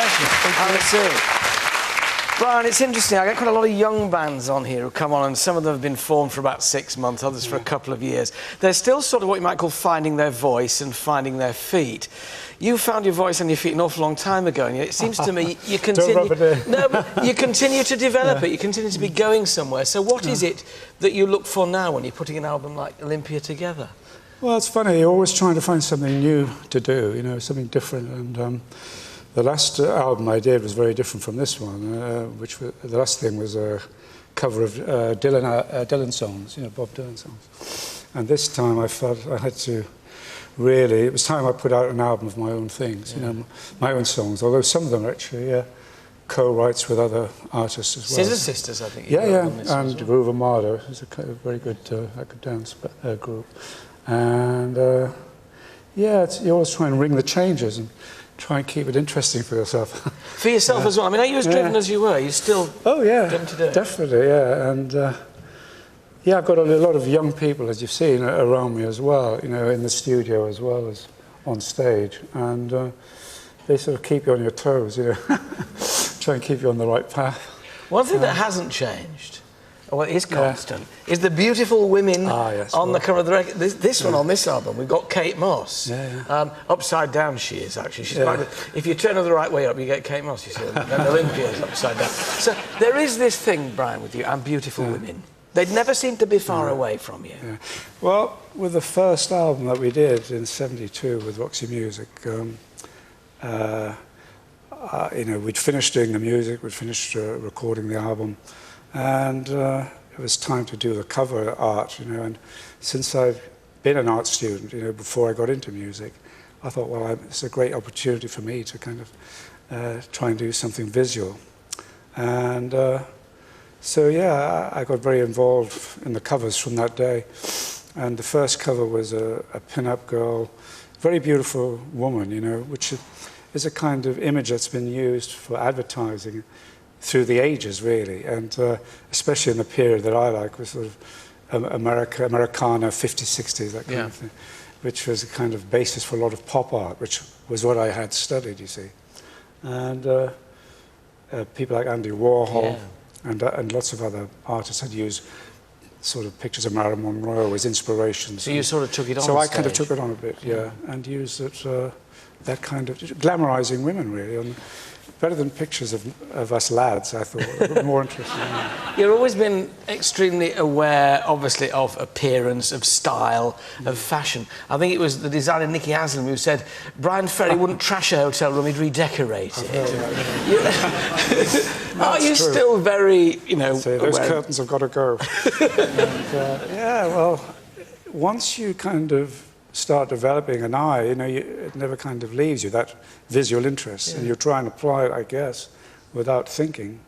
bless you. Have a seat. Bryan, it's interesting. I get quite a lot of young bands on here who come on, and some of them have been formed for about 6 months, others for a couple of years. They're still sort of what you might call finding their voice and finding their feet. You found your voice and your feet an awful long time ago, and it seems to me you continue. Don't rub it in. No, but you continue to develop it. You continue to be going somewhere. So, what is it that you look for now when you're putting an album like Olympia together? Well, it's funny. You're always trying to find something new to do. You know, something different. And the last album I did was very different from this one. The last thing was a cover of Dylan songs. You know, Bob Dylan songs. And this time I felt I had to. Really, it was time I put out an album of my own things, you know, my own songs, although some of them are actually co-writes with other artists as well. Scissor Sisters, I think. Yeah, and Groove Armada is a very good dance group. And yeah, you always try and ring the changes and try and keep it interesting for yourself. For yourself as well? I mean, are you as driven as you were? You still driven to do it? Definitely, yeah. And yeah, I've got a lot of young people, as you've seen, around me as well, you know, in the studio as well as on stage. And they sort of keep you on your toes, you know, try and keep you on the right path. One thing that hasn't changed, well, it is constant, is the beautiful women on the cover of the record. This one on this album, we've got Kate Moss. Upside down she is, actually. She's quite, if you turn her the right way up, you get Kate Moss, you see. And then Olympia's upside down. So there is this thing, Bryan, with you, and beautiful women. They'd never seem to be far away from you. Yeah. Well, with the first album that we did in '72 with Roxy Music, you know, we'd finished doing the music, we'd finished recording the album, and it was time to do the cover art, you know. And since I've been an art student, you know, before I got into music, I thought, well, it's a great opportunity for me to kind of try and do something visual. And so, yeah, I got very involved in the covers from that day. And the first cover was a pin-up girl, very beautiful woman, you know, which is a kind of image that's been used for advertising through the ages, really. And especially in the period that I like, was sort of Americana, 50s, 60s, that kind of thing, which was a kind of basis for a lot of pop art, which was what I had studied, you see. And people like Andy Warhol, and lots of other artists had used sort of pictures of Marilyn Monroe as inspirations. So you sort of took it on So I stage. kind of took it on a bit, and used it, that kind of glamorizing women, really. And better than pictures of us lads, I thought. More interesting. You've always been extremely aware, obviously, of appearance, of style, of fashion. I think it was the designer Nicky Haslam who said Bryan Ferry wouldn't trash a hotel room, he'd redecorate it. Are you still very, you know... So those curtains have got to go. And, yeah, well, once you kind of start developing an eye, you know, it never kind of leaves you, that visual interest. And you try and apply it, I guess, without thinking,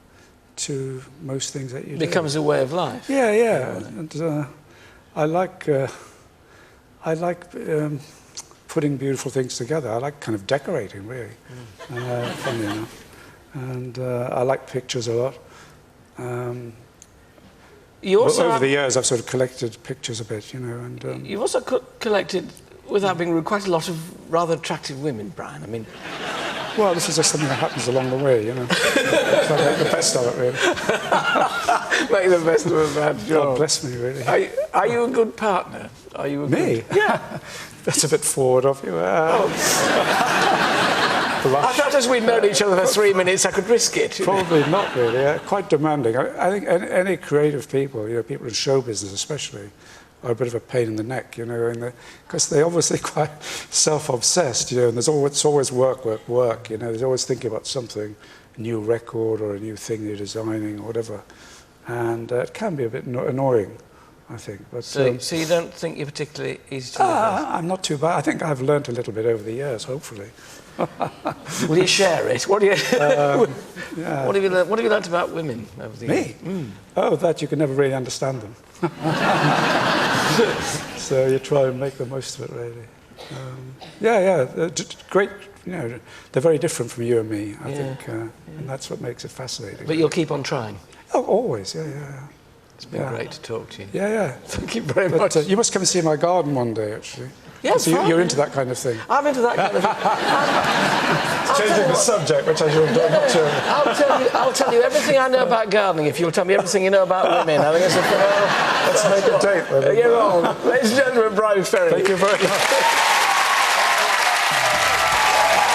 to most things that you do. It becomes a way of life. Yeah, yeah. And I like putting beautiful things together. I like kind of decorating, really, funny enough. And I like pictures a lot. Over the years, I've sort of collected pictures a bit, you know. And you've also collected, without being rude, quite a lot of rather attractive women, Bryan. I mean, well, this is just something that happens along the way, you know. Try to make the best of it, really. Make the best of a bad job. God bless me, really. Are you a good partner? Are you me? Yeah. That's a bit forward of you. I thought as we'd known each other for 3 minutes, I could risk it. Probably not, really. Quite demanding. I think any creative people, you know, people in show business especially, are a bit of a pain in the neck, you know, because they're obviously quite self-obsessed, you know, and it's always work, work, work, you know. There's always thinking about something, a new record or a new thing you're designing or whatever. And it can be a bit annoying, I think. But, so you don't think you're particularly easy to live with? I'm not too bad. I think I've learnt a little bit over the years, hopefully. Will you share it? What do you? What have you learnt about women over the years? Me? Oh, that you can never really understand them. So you try and make the most of it, really. Great. You know, they're very different from you and me, I think, and that's what makes it fascinating. But you'll keep on trying. Oh, always. Yeah. It's been great to talk to you. Yeah. Thank you very much. You must come and see my garden one day, actually. Yeah, so you're into that kind of thing. I'm into that kind of thing. changing the subject, which I should have done. Not sure. I'll tell you everything I know about gardening if you'll tell me everything you know about women. I think it's let's make a date then. You're on. Ladies and gentlemen, Bryan Ferry. Thank you very much.